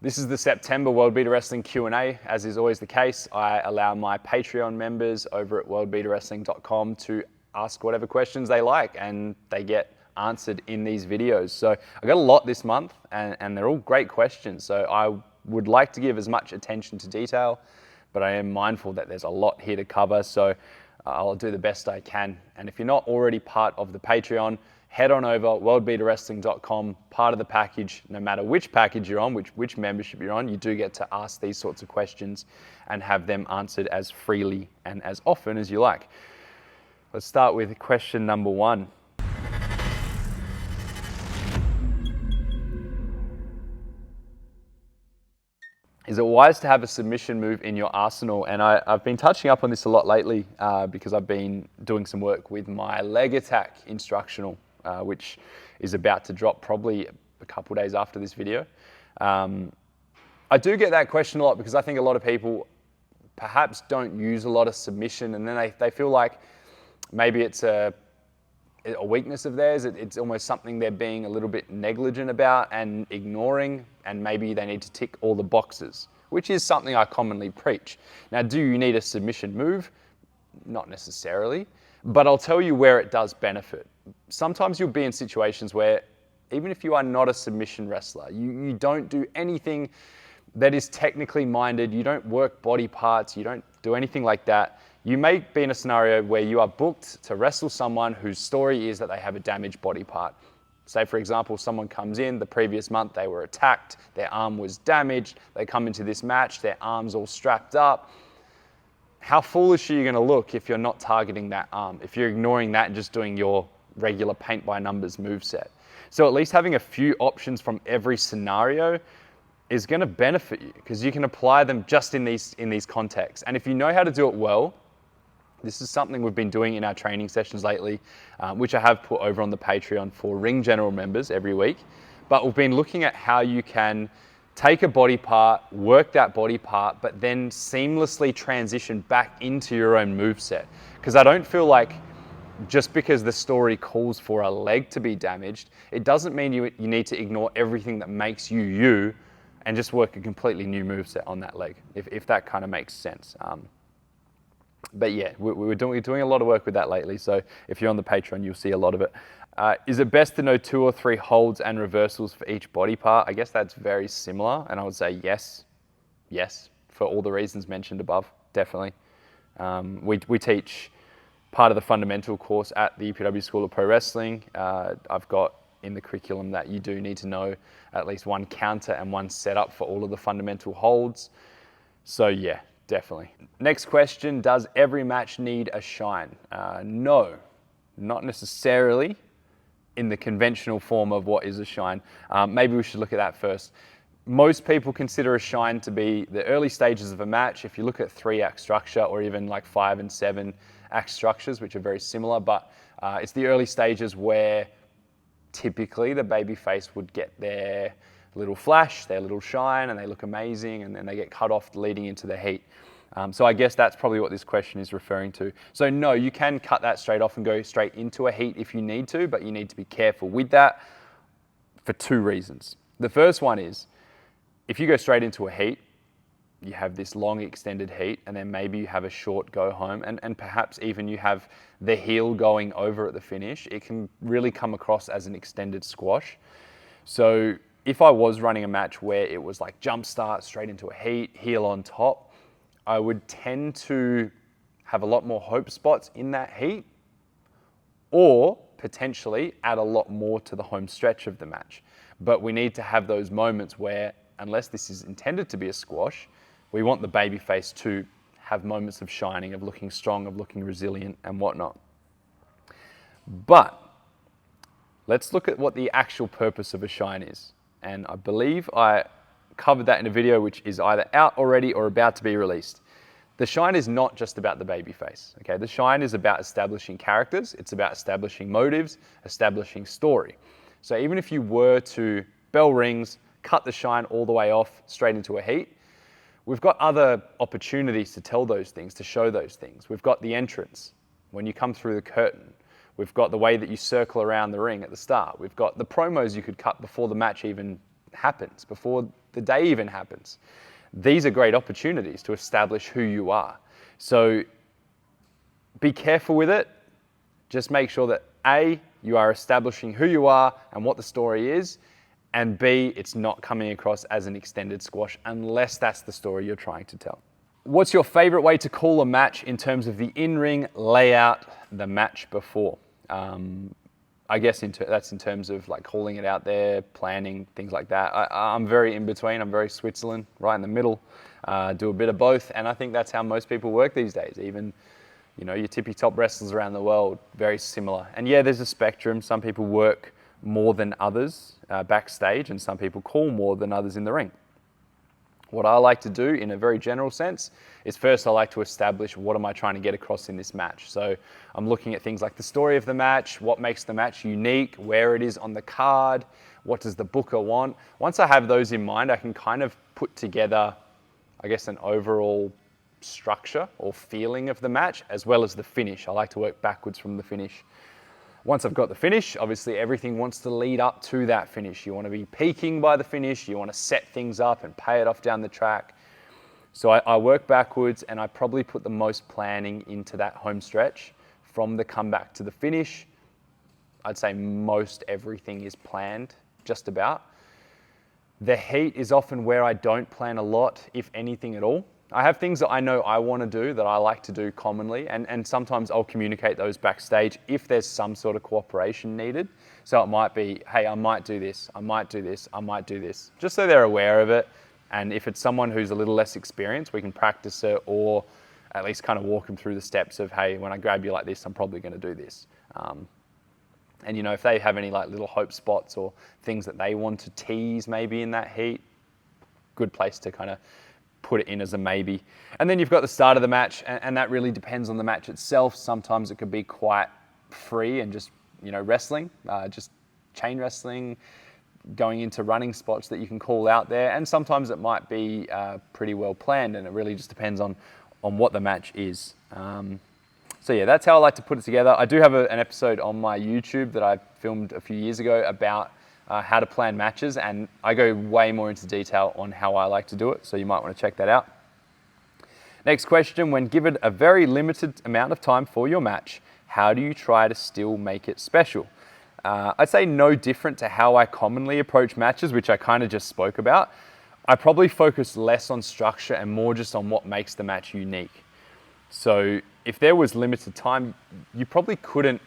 This is the September World Beater Wrestling Q&A. As is always the case, I allow my Patreon members over at worldbeaterwrestling.com to ask whatever questions they like, and they get answered in these videos. So I got a lot this month, and they're all great questions. So I would like to give as much attention to detail, but I am mindful that there's a lot here to cover. So I'll do the best I can. And if you're not already part of the Patreon, head on over, worldbeaterwrestling.com, part of the package. No matter which package you're on, which membership you're on, you do get to ask these sorts of questions and have them answered as freely and as often as you like. Let's start with question number 1. Is it wise to have a submission move in your arsenal? And I've been touching up on this a lot lately because I've been doing some work with my leg attack instructional, which is about to drop probably a couple days after this video. I do get that question a lot because I think a lot of people perhaps don't use a lot of submission, and then they feel like maybe it's a weakness of theirs. It's almost something they're being a little bit negligent about and ignoring, and maybe they need to tick all the boxes, which is something I commonly preach. Now, do you need a submission move? Not necessarily, but I'll tell you where it does benefit. Sometimes you'll be in situations where even if you are not a submission wrestler, you don't do anything that is technically minded, you don't work body parts, you don't do anything like that. You may be in a scenario where you are booked to wrestle someone whose story is that they have a damaged body part. Say, for example, someone comes in, the previous month they were attacked, their arm was damaged, they come into this match, their arm's all strapped up. How foolish are you going to look if you're not targeting that arm, if you're ignoring that and just doing your regular paint-by-numbers moveset? So at least having a few options from every scenario is going to benefit you because you can apply them just in these contexts. And if you know how to do it well, this is something we've been doing in our training sessions lately, which I have put over on the Patreon for Ring General members every week. But we've been looking at how you can take a body part, work that body part, but then seamlessly transition back into your own moveset. Because I don't feel like just because the story calls for a leg to be damaged, it doesn't mean you need to ignore everything that makes you you and just work a completely new moveset on that leg, if that kind of makes sense. But yeah, we're doing a lot of work with that lately. So if you're on the Patreon, you'll see a lot of it. Is it best to know 2 or 3 holds and reversals for each body part? I guess that's very similar. And I would say yes, for all the reasons mentioned above, definitely. We teach part of the fundamental course at the UPW School of Pro Wrestling. I've got in the curriculum that you do need to know at least one counter and one setup for all of the fundamental holds. So yeah, definitely. Next question, does every match need a shine? No, not necessarily in the conventional form of what is a shine. Maybe we should look at that first. Most people consider a shine to be the early stages of a match. If you look at 3-act structure or even like 5 and 7-act structures, which are very similar, but it's the early stages where typically the babyface would get their little flash, their little shine, and they look amazing, and then they get cut off leading into the heat. So I guess that's probably what this question is referring to. So no, you can cut that straight off and go straight into a heat if you need to, but you need to be careful with that for 2 reasons. The first one is, if you go straight into a heat, you have this long extended heat, and then maybe you have a short go home, and perhaps even you have the heel going over at the finish, it can really come across as an extended squash. So if I was running a match where it was like jump start straight into a heat, heel on top, I would tend to have a lot more hope spots in that heat, or potentially add a lot more to the home stretch of the match. But we need to have those moments where, unless this is intended to be a squash, we want the babyface to have moments of shining, of looking strong, of looking resilient and whatnot. But let's look at what the actual purpose of a shine is. And I believe I covered that in a video which is either out already or about to be released. The shine is not just about the babyface, okay? The shine is about establishing characters, it's about establishing motives, establishing story. So even if you were to bell rings, cut the shine all the way off straight into a heat, we've got other opportunities to tell those things, to show those things. We've got the entrance, when you come through the curtain. We've got the way that you circle around the ring at the start. We've got the promos you could cut before the match even happens, before the day even happens. These are great opportunities to establish who you are. So be careful with it. Just make sure that A, you are establishing who you are and what the story is, and B, it's not coming across as an extended squash unless that's the story you're trying to tell. What's your favorite way to call a match in terms of the in-ring layout, the match before? I guess that's in terms of like calling it out there, planning, things like that. I'm very in between. I'm very Switzerland, right in the middle. Do a bit of both, and I think that's how most people work these days. Even, your tippy top wrestlers around the world, very similar. And yeah, there's a spectrum. Some people work more than others backstage, and some people call more than others in the ring. What I like to do in a very general sense is first I like to establish what am I trying to get across in this match. So I'm looking at things like the story of the match, what makes the match unique, where it is on the card, what does the booker want. Once I have those in mind, I can kind of put together, I guess, an overall structure or feeling of the match as well as the finish. I like to work backwards from the finish. Once I've got the finish, obviously everything wants to lead up to that finish. You want to be peaking by the finish, you want to set things up and pay it off down the track. So I work backwards, and I probably put the most planning into that home stretch. From the comeback to the finish, I'd say most everything is planned, just about. The heat is often where I don't plan a lot, if anything at all. I have things that I know I want to do that I like to do commonly, and sometimes I'll communicate those backstage if there's some sort of cooperation needed. So it might be, hey, I might do this, I might do this, I might do this, just so they're aware of it. And if it's someone who's a little less experienced, we can practice it, or at least kind of walk them through the steps of, hey, when I grab you like this, I'm probably going to do this. And if they have any like little hope spots or things that they want to tease maybe in that heat, good place to kind of put it in as a maybe. And then you've got the start of the match, and that really depends on the match itself. Sometimes it could be quite free and just, wrestling, just chain wrestling, going into running spots that you can call out there. And sometimes it might be pretty well planned, and it really just depends on what the match is. So yeah, that's how I like to put it together. I do have an episode on my YouTube that I filmed a few years ago about how to plan matches, and I go way more into detail on how I like to do it, so you might want to check that out. Next question: when given a very limited amount of time for your match, how do you try to still make it special? I'd say no different to how I commonly approach matches, which I kind of just spoke about. I probably focus less on structure and more just on what makes the match unique. So if there was limited time, you probably couldn't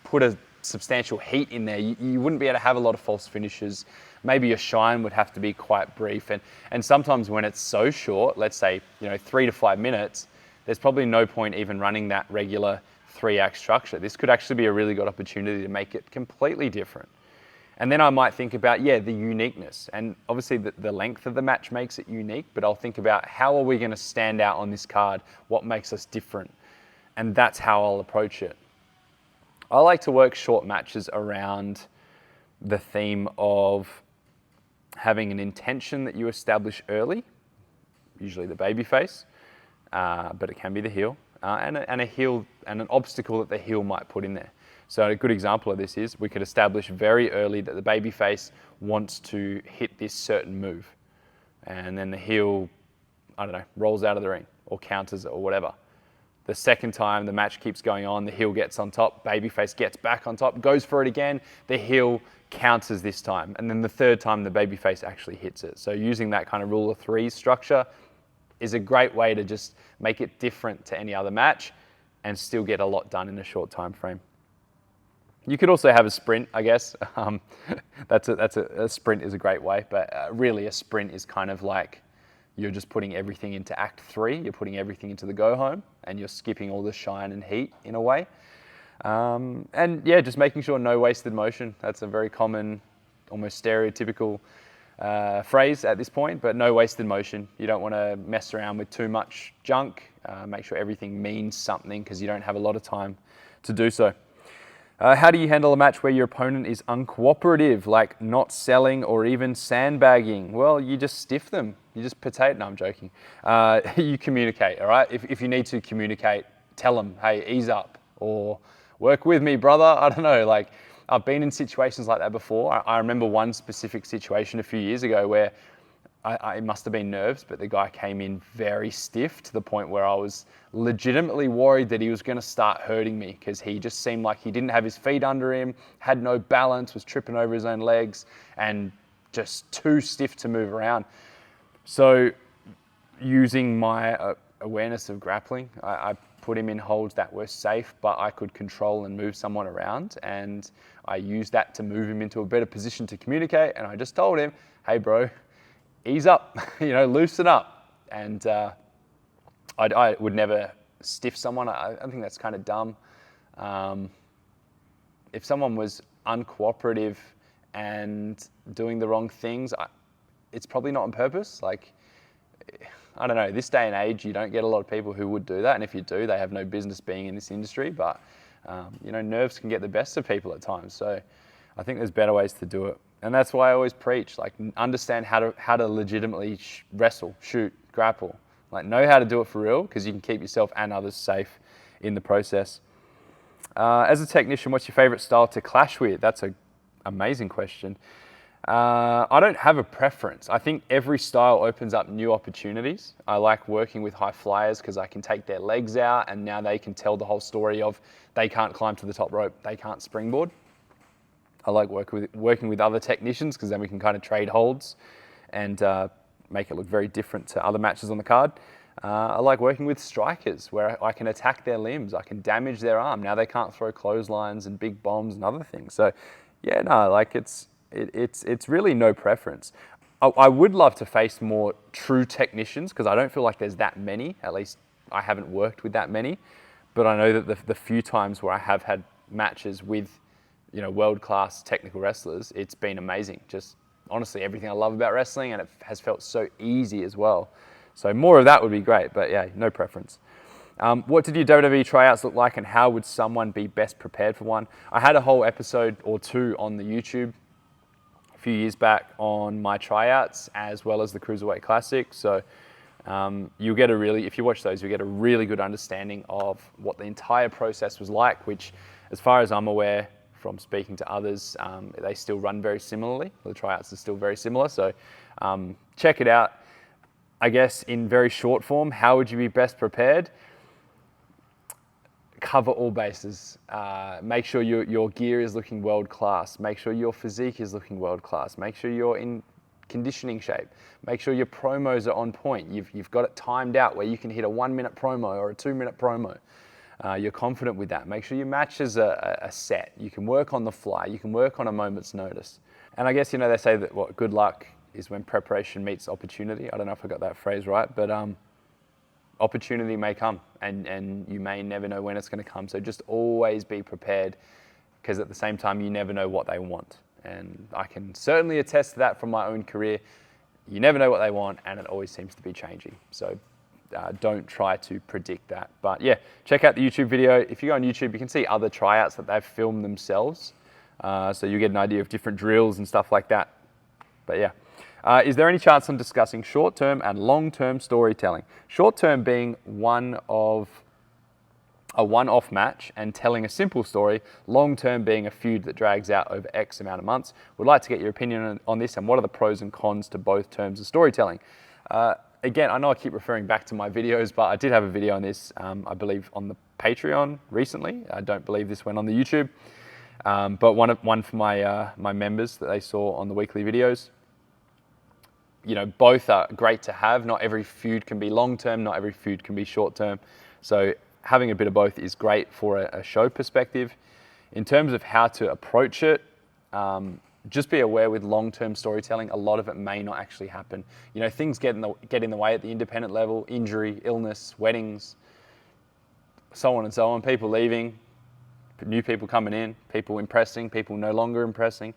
put a substantial heat in there. You wouldn't be able to have a lot of false finishes. Maybe your shine would have to be quite brief. And sometimes when it's so short, let's say 3 to 5 minutes, there's probably no point even running that regular 3-act structure. This could actually be a really good opportunity to make it completely different. And then I might think about, the uniqueness. And obviously the length of the match makes it unique, but I'll think about how are we going to stand out on this card? What makes us different? And that's how I'll approach it. I like to work short matches around the theme of having an intention that you establish early, usually the baby face, but it can be the heel, and a heel and an obstacle that the heel might put in there. So a good example of this is we could establish very early that the baby face wants to hit this certain move, and then the heel, rolls out of the ring or counters it or whatever. The second time the match keeps going on, the heel gets on top, babyface gets back on top, goes for it again, the heel counters this time. And then the third time the babyface actually hits it. So using that kind of rule of threes structure is a great way to just make it different to any other match and still get a lot done in a short time frame. You could also have a sprint, I guess. A sprint is a great way, but really a sprint is kind of like you're just putting everything into Act 3, you're putting everything into the go home, and you're skipping all the shine and heat in a way. Just making sure no wasted motion. That's a very common, almost stereotypical phrase at this point, but no wasted motion. You don't want to mess around with too much junk. Make sure everything means something because you don't have a lot of time to do so. How do you handle a match where your opponent is uncooperative, like not selling or even sandbagging? Well, you just stiff them. You just potato. No, I'm joking. You communicate, all right? If you need to communicate, tell them, hey, ease up, or work with me, brother. I don't know. Like, I've been in situations like that before. I remember one specific situation a few years ago where it must have been nerves, but the guy came in very stiff to the point where I was legitimately worried that he was going to start hurting me, because he just seemed like he didn't have his feet under him, had no balance, was tripping over his own legs, and just too stiff to move around. So using my awareness of grappling, I put him in holds that were safe, but I could control and move someone around. And I used that to move him into a better position to communicate. And I just told him, hey bro, ease up, loosen up. And I would never stiff someone. I think that's kind of dumb. If someone was uncooperative and doing the wrong things, it's probably not on purpose. Like, I don't know, this day and age, you don't get a lot of people who would do that. And if you do, they have no business being in this industry. But, nerves can get the best of people at times. So I think there's better ways to do it. And that's why I always preach, like, understand how to legitimately wrestle, shoot, grapple. Like, know how to do it for real, because you can keep yourself and others safe in the process. As a technician, what's your favorite style to clash with? That's an amazing question. I don't have a preference. I think every style opens up new opportunities. I like working with high flyers because I can take their legs out and now they can tell the whole story of they can't climb to the top rope, they can't springboard. I like working with other technicians because then we can kind of trade holds and make it look very different to other matches on the card. I like working with strikers where I can attack their limbs, I can damage their arm. Now they can't throw clotheslines and big bombs and other things. So yeah, no, like it's really no preference. I would love to face more true technicians because I don't feel like there's that many. At least I haven't worked with that many. But I know that the few times where I have had matches with, world-class technical wrestlers, it's been amazing. Just honestly, everything I love about wrestling, and it has felt so easy as well. So more of that would be great, but yeah, no preference. What did your WWE tryouts look like, and how would someone be best prepared for one? I had a whole episode or two on the YouTube a few years back on my tryouts as well as the Cruiserweight Classic. So you'll get if you watch those, you'll get a really good understanding of what the entire process was like, which, as far as I'm aware from speaking to others, they still run very similarly. The tryouts are still very similar. So check it out. I guess in very short form, how would you be best prepared? Cover all bases. Make sure your gear is looking world class. Make sure your physique is looking world class. Make sure you're in conditioning shape. Make sure your promos are on point. You've got it timed out where you can hit a 1-minute promo or a 2-minute promo. You're confident with that. Make sure your matches are set. You can work on the fly. You can work on a moment's notice. And I guess, they say that good luck is when preparation meets opportunity. I don't know if I got that phrase right, but opportunity may come and you may never know when it's going to come. So just always be prepared, because at the same time, you never know what they want. And I can certainly attest to that from my own career. You never know what they want, and it always seems to be changing. So don't try to predict that. But yeah, check out the YouTube video. If you go on YouTube, you can see other tryouts that they've filmed themselves. So you get an idea of different drills and stuff like that. But yeah. Is there any chance on discussing short-term and long-term storytelling? Short-term being a one-off match and telling a simple story, long-term being a feud that drags out over X amount of months. Would like to get your opinion on this, and what are the pros and cons to both terms of storytelling? Again, I know I keep referring back to my videos, but I did have a video on this, I believe, on the Patreon recently. I don't believe this went on the YouTube, but one for my members that they saw on the weekly videos. Both are great to have. Not every feud can be long-term, not every feud can be short-term. So having a bit of both is great for a show perspective. In terms of how to approach it, just be aware with long-term storytelling, a lot of it may not actually happen. Things get in the way at the independent level: injury, illness, weddings, so on and so on, people leaving, new people coming in, people impressing, people no longer impressing.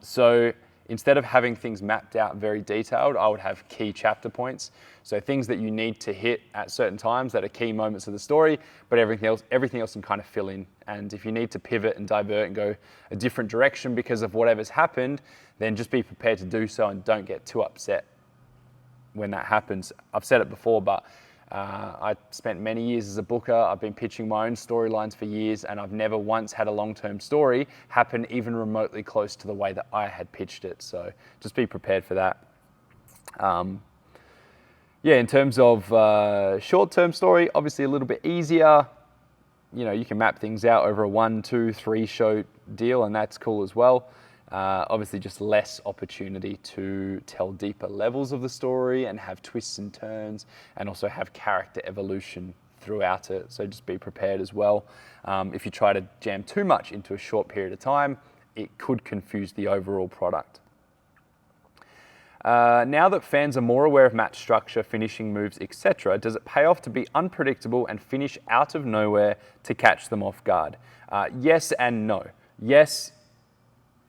So instead of having things mapped out very detailed, I would have key chapter points. So things that you need to hit at certain times that are key moments of the story, but everything else can kind of fill in. And if you need to pivot and divert and go a different direction because of whatever's happened, then just be prepared to do so and don't get too upset when that happens. I've said it before, but I spent many years as a booker. I've been pitching my own storylines for years, and I've never once had a long-term story happen even remotely close to the way that I had pitched it. So just be prepared for that. Yeah, in terms of short-term story, obviously a little bit easier. You know, you can map things out over a 1, 2, 3 show deal, and that's cool as well. Obviously just less opportunity to tell deeper levels of the story and have twists and turns, and also have character evolution throughout it. So just be prepared as well. If you try to jam too much into a short period of time, it could confuse the overall product. Now that fans are more aware of match structure, finishing moves, etc., does it pay off to be unpredictable and finish out of nowhere to catch them off guard? Yes and no. Yes,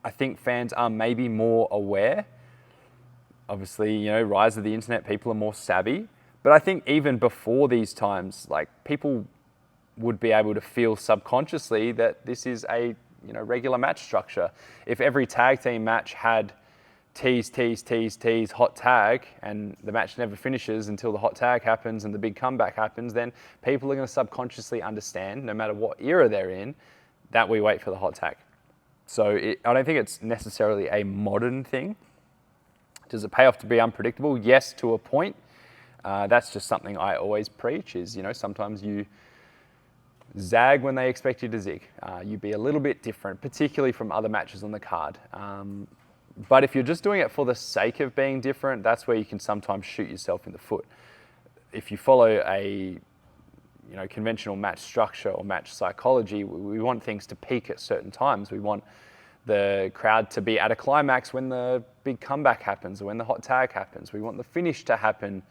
I think fans are maybe more aware. Obviously, you know, rise of the internet, people are more savvy. But I think even before these times, like, people would be able to feel subconsciously that this is a, you know, regular match structure. If every tag team match had tease, tease, tease, tease, hot tag, and the match never finishes until the hot tag happens and the big comeback happens, then people are going to subconsciously understand, no matter what era they're in, that we wait for the hot tag. So I don't think it's necessarily a modern thing. Does it pay off to be unpredictable? Yes, to a point. That's just something I always preach is, you know, sometimes you zag when they expect you to zig. You be a little bit different, particularly from other matches on the card. But if you're just doing it for the sake of being different, that's where you can sometimes shoot yourself in the foot. If you follow a, you know, conventional match structure or match psychology, we want things to peak at certain times. We want the crowd to be at a climax when the big comeback happens or when the hot tag happens. We want the finish to happen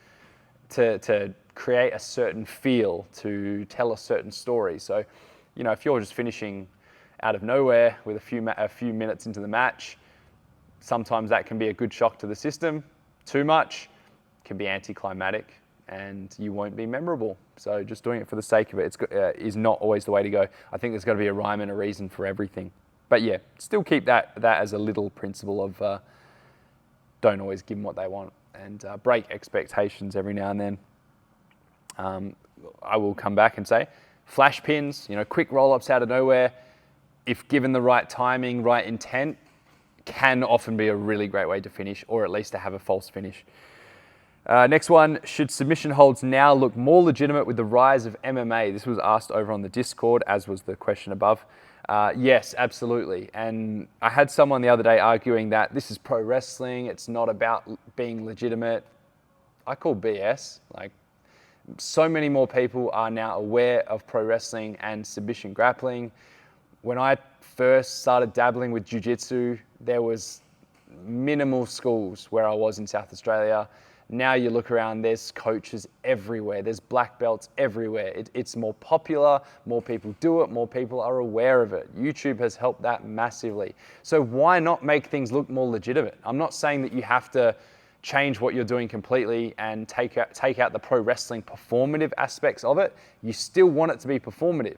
to create a certain feel, to tell a certain story. So, you know, if you're just finishing out of nowhere with a few minutes into the match, sometimes that can be a good shock to the system. Too much can be anticlimactic and you won't be memorable. So just doing it for the sake of it is not always the way to go. I think there's got to be a rhyme and a reason for everything. But yeah, still keep that as a little principle of don't always give them what they want, and break expectations every now and then. I will come back and say, flash pins, you know, quick roll-ups out of nowhere, if given the right timing, right intent, can often be a really great way to finish, or at least to have a false finish. Next one, should submission holds now look more legitimate with the rise of MMA? This was asked over on the Discord, as was the question above. Yes, absolutely. And I had someone the other day arguing that this is pro wrestling, it's not about being legitimate. I call BS. Like, so many more people are now aware of pro wrestling and submission grappling. When I first started dabbling with jiu-jitsu, there was minimal schools where I was in South Australia. Now you look around, there's coaches everywhere. There's black belts everywhere. It's more popular, more people do it, more people are aware of it. YouTube has helped that massively. So why not make things look more legitimate? I'm not saying that you have to change what you're doing completely and take out the pro wrestling performative aspects of it. You still want it to be performative,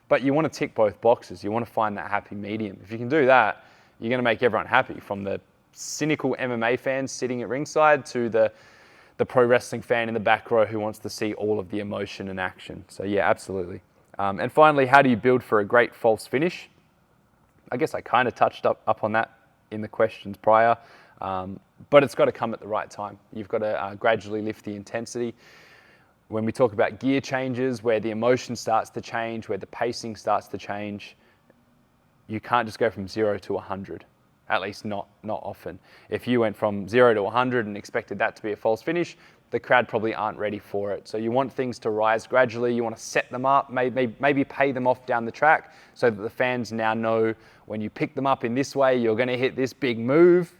but you want to tick both boxes. You want to find that happy medium. If you can do that, you're going to make everyone happy, from the cynical MMA fans sitting at ringside to the pro wrestling fan in the back row who wants to see all of the emotion and action. So yeah, absolutely. And finally, how do you build for a great false finish? I guess I kind of touched up on that in the questions prior, but it's got to come at the right time. You've got to gradually lift the intensity. When we talk about gear changes, where the emotion starts to change, where the pacing starts to change, you can't just go from 0 to 100. At least not often. If you went from 0 to 100 and expected that to be a false finish, the crowd probably aren't ready for it. So you want things to rise gradually. You want to set them up, maybe pay them off down the track so that the fans now know when you pick them up in this way, you're going to hit this big move.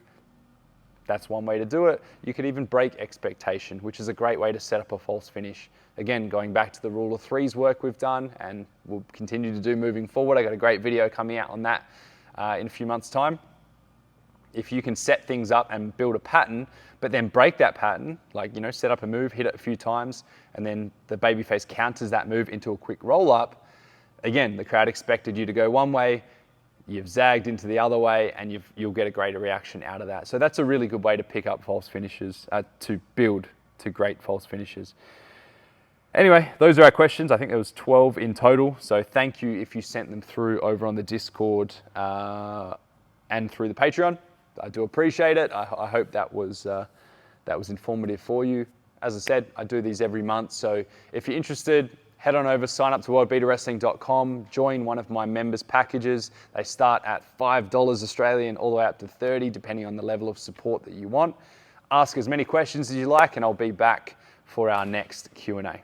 That's one way to do it. You could even break expectation, which is a great way to set up a false finish. Again, going back to the rule of threes work we've done and we'll continue to do moving forward. I got a great video coming out on that in a few months' time. If you can set things up and build a pattern, but then break that pattern, like, you know, set up a move, hit it a few times, and then the babyface counters that move into a quick roll-up, again, the crowd expected you to go one way, you've zagged into the other way, and you'll get a greater reaction out of that. So that's a really good way to pick up false finishes, to build to great false finishes. Anyway, those are our questions. I think there was 12 in total. So thank you if you sent them through over on the Discord and through the Patreon. I do appreciate it. I hope that was informative for you. As I said, I do these every month. So if you're interested, head on over, sign up to worldbeaterwrestling.com, join one of my members packages. They start at $5 Australian all the way up to $30, depending on the level of support that you want. Ask as many questions as you like, and I'll be back for our next Q&A.